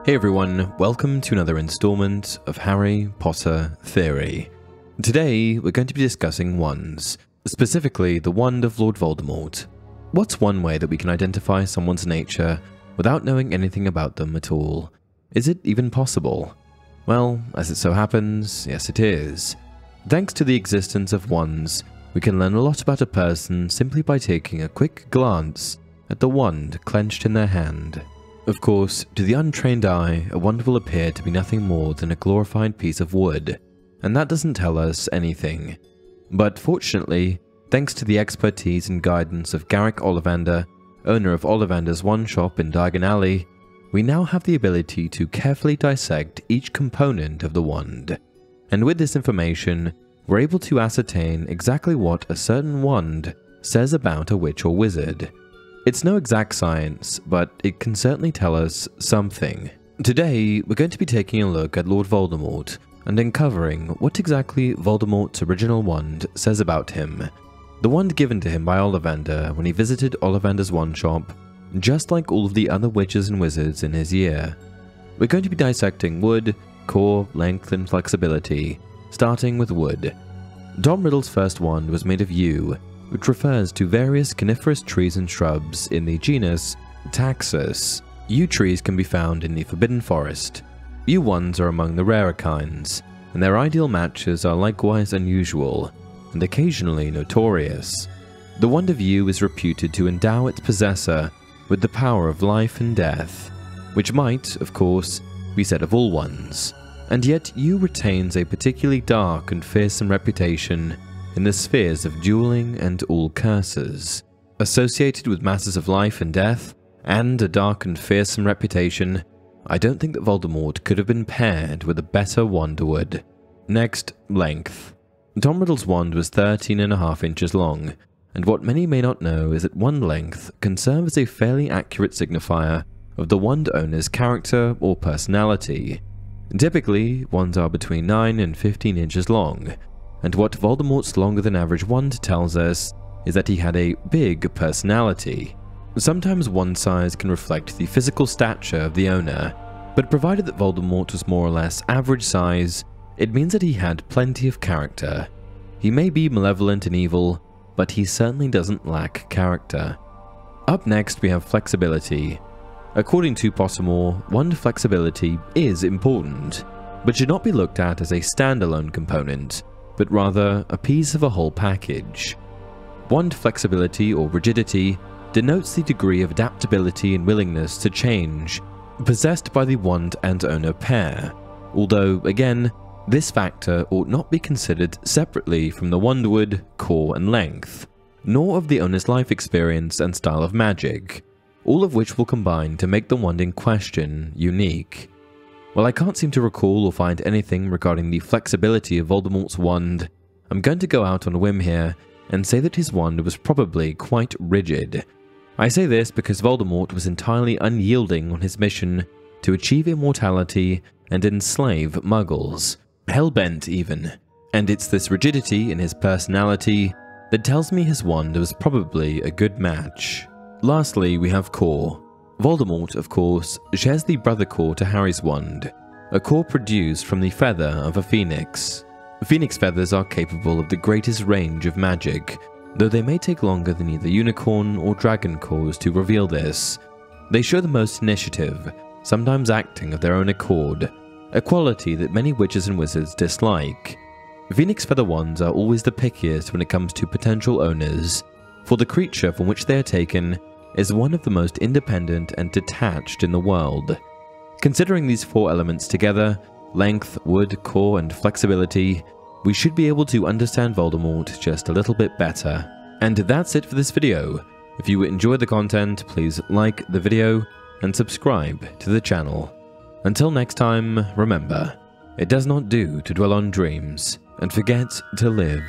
Hey everyone, welcome to another installment of Harry Potter Theory. Today we're going to be discussing wands, specifically the wand of Lord Voldemort. What's one way that we can identify someone's nature without knowing anything about them at all? Is it even possible? Well, as it so happens, yes it is. Thanks to the existence of wands, we can learn a lot about a person simply by taking a quick glance at the wand clenched in their hand. Of course, to the untrained eye, a wand will appear to be nothing more than a glorified piece of wood, and that doesn't tell us anything. But fortunately, thanks to the expertise and guidance of Garrick Ollivander, owner of Ollivander's wand shop in Diagon Alley, we now have the ability to carefully dissect each component of the wand. And with this information, we're able to ascertain exactly what a certain wand says about a witch or wizard. It's no exact science, but it can certainly tell us something. Today, we're going to be taking a look at Lord Voldemort and uncovering what exactly Voldemort's original wand says about him. The wand given to him by Ollivander when he visited Ollivander's wand shop, just like all of the other witches and wizards in his year. We're going to be dissecting wood, core, length, and flexibility, starting with wood. Tom Riddle's first wand was made of yew, which refers to various coniferous trees and shrubs in the genus Taxus. Yew trees can be found in the Forbidden Forest. Yew wands are among the rarer kinds, and their ideal matches are likewise unusual, and occasionally notorious. The wand of yew is reputed to endow its possessor with the power of life and death, which might, of course, be said of all wands, and yet yew retains a particularly dark and fearsome reputation in the spheres of dueling and all curses. Associated with matters of life and death, and a dark and fearsome reputation, I don't think that Voldemort could have been paired with a better wand would. Next, length. Tom Riddle's wand was 13.5 inches long, and what many may not know is that wand length can serve as a fairly accurate signifier of the wand owner's character or personality. Typically, wands are between 9 and 15 inches long, and what Voldemort's longer than average wand tells us is that he had a big personality. Sometimes wand size can reflect the physical stature of the owner, but provided that Voldemort was more or less average size, it means that he had plenty of character. He may be malevolent and evil, but he certainly doesn't lack character. Up next we have flexibility. According to Pottermore, wand flexibility is important, but should not be looked at as a standalone component, but rather a piece of a whole package. Wand flexibility or rigidity denotes the degree of adaptability and willingness to change possessed by the wand and owner pair, although, again, this factor ought not be considered separately from the wand wood, core, and length, nor of the owner's life experience and style of magic, all of which will combine to make the wand in question unique. While I can't seem to recall or find anything regarding the flexibility of Voldemort's wand, I'm going to go out on a whim here and say that his wand was probably quite rigid. I say this because Voldemort was entirely unyielding on his mission to achieve immortality and enslave muggles, hell-bent even, and it's this rigidity in his personality that tells me his wand was probably a good match. Lastly, we have core. Voldemort, of course, shares the brother core to Harry's wand, a core produced from the feather of a phoenix. Phoenix feathers are capable of the greatest range of magic, though they may take longer than either unicorn or dragon cores to reveal this. They show the most initiative, sometimes acting of their own accord, a quality that many witches and wizards dislike. Phoenix feather wands are always the pickiest when it comes to potential owners, for the creature from which they are taken is one of the most independent and detached in the world. Considering these four elements together, length, wood, core, and flexibility, we should be able to understand Voldemort just a little bit better. And that's it for this video. If you enjoyed the content, please like the video and subscribe to the channel. Until next time, remember, it does not do to dwell on dreams and forget to live.